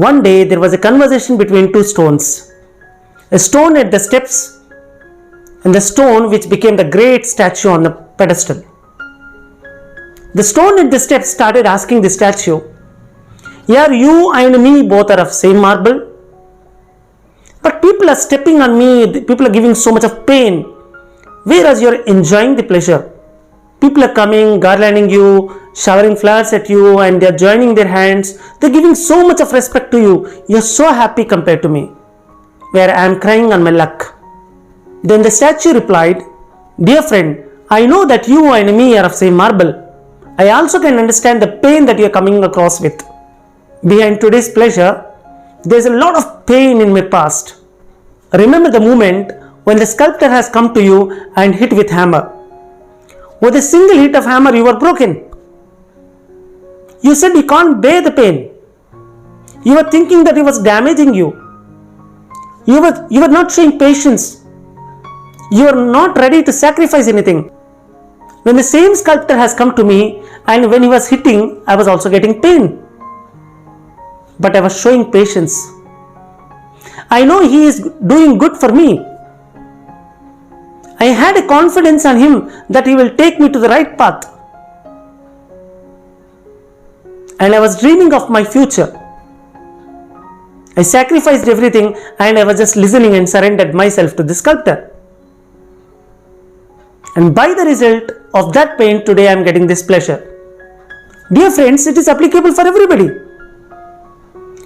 One day there was a conversation between two stones. A stone at the steps and the stone which became the great statue on the pedestal. The stone at the steps started asking the statue, "Here you and me both are of same marble, but people are stepping on me, people are giving so much of pain, whereas you are enjoying the pleasure. People are coming, garlanding you, showering flowers at you, and they are joining their hands. They are giving so much of respect to you. You are so happy compared to me, where I am crying on my luck." Then the statue replied, "Dear friend, I know that you and me are of same marble. I also can understand the pain that you are coming across with. Behind today's pleasure, there is a lot of pain in my past. Remember the moment when the sculptor has come to you and hit with hammer. With a single hit of hammer, you were broken. You said you can't bear the pain. You were thinking that he was damaging you. You were not showing patience. You are not ready to sacrifice anything. When the same sculptor has come to me and when he was hitting, I was also getting pain. But I was showing patience. I know he is doing good for me. I had a confidence on him that he will take me to the right path. And I was dreaming of my future. I sacrificed everything and I was just listening and surrendered myself to the sculptor. And by the result of that pain, today I am getting this pleasure." Dear friends, it is applicable for everybody.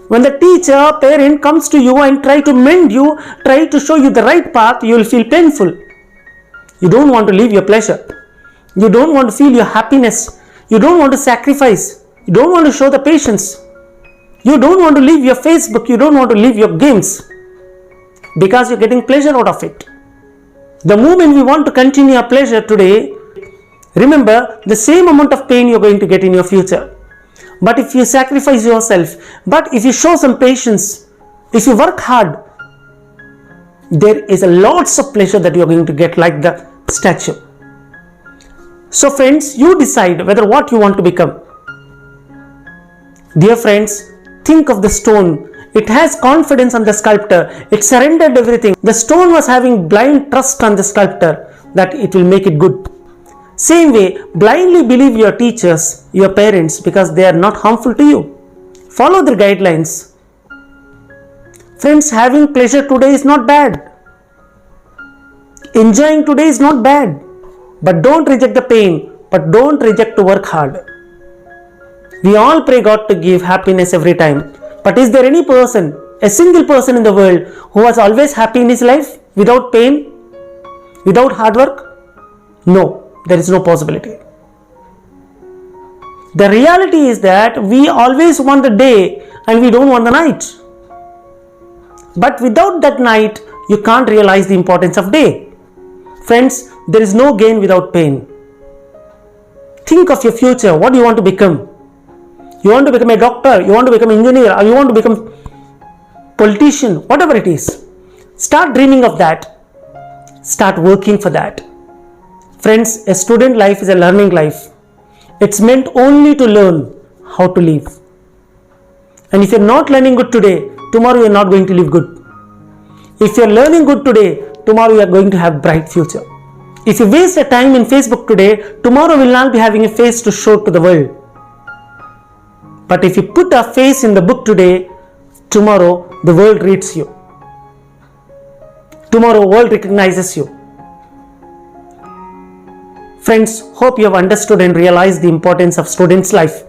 When the teacher, parent comes to you and try to mend you, try to show you the right path, you will feel painful. You don't want to leave your pleasure. You don't want to feel your happiness. You don't want to sacrifice. You don't want to show the patience. You don't want to leave your Facebook. You don't want to leave your games because you're getting pleasure out of it. The moment we want to continue our pleasure today, remember the same amount of pain you're going to get in your future. But if you sacrifice yourself, but if you show some patience, if you work hard, there is a lots of pleasure that you're going to get like the statue. So friends, you decide whether what you want to become. Dear friends, think of the stone. It has confidence on the sculptor. It surrendered everything. The stone was having blind trust on the sculptor that it will make it good. Same way, blindly believe your teachers, your parents, because they are not harmful to you. Follow their guidelines. Friends, having pleasure today is not bad. Enjoying today is not bad. But don't reject the pain. But don't reject to work hard. We all pray God to give happiness every time. But is there any person, a single person in the world who was always happy in his life without pain, without hard work? No, there is no possibility. The reality is that we always want the day and we don't want the night. But without that night, you can't realize the importance of day. Friends, there is no gain without pain. Think of your future. What do you want to become? You want to become a doctor, you want to become an engineer, or you want to become politician, whatever it is. Start dreaming of that. Start working for that. Friends, a student life is a learning life. It's meant only to learn how to live. And if you're not learning good today, tomorrow you're not going to live good. If you're learning good today, tomorrow you're going to have bright future. If you waste a time in Facebook today, tomorrow will not be having a face to show to the world. But if you put a face in the book today, tomorrow the world reads you. Tomorrow world recognizes you. Friends, hope you have understood and realized the importance of student's life.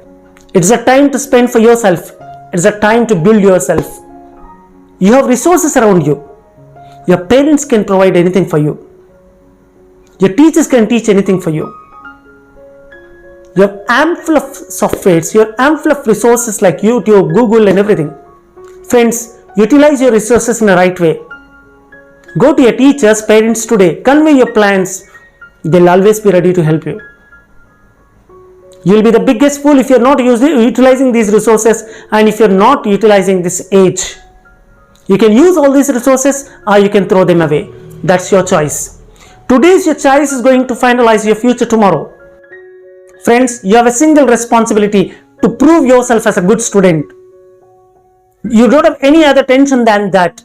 It's a time to spend for yourself. It's a time to build yourself. You have resources around you. Your parents can provide anything for you. Your teachers can teach anything for you. You have ample of softwares, you have ample of resources like YouTube, Google and everything. Friends, utilize your resources in the right way. Go to your teachers, parents today, convey your plans. They'll always be ready to help you. You'll be the biggest fool if you're not utilizing these resources and if you're not utilizing this age. You can use all these resources or you can throw them away. That's your choice. Today's your choice is going to finalize your future tomorrow. Friends, you have a single responsibility to prove yourself as a good student. You don't have any other tension than that.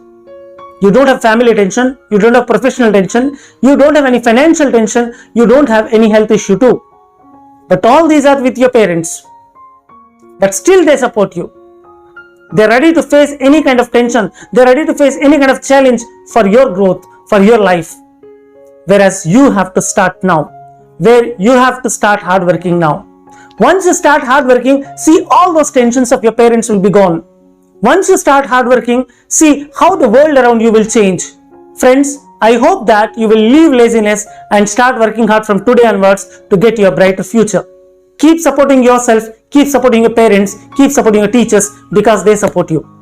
You don't have family tension, you don't have professional tension, you don't have any financial tension, you don't have any health issue too. But all these are with your parents. But still they support you. They're ready to face any kind of tension, they're ready to face any kind of challenge for your growth, for your life. Whereas you have to start now, where you have to start hardworking now. Once you start hardworking, see, all those tensions of your parents will be gone. Once you start hardworking, see how the world around you will change. Friends, I hope that you will leave laziness and start working hard from today onwards to get your brighter future. Keep supporting yourself, keep supporting your parents, keep supporting your teachers because they support you.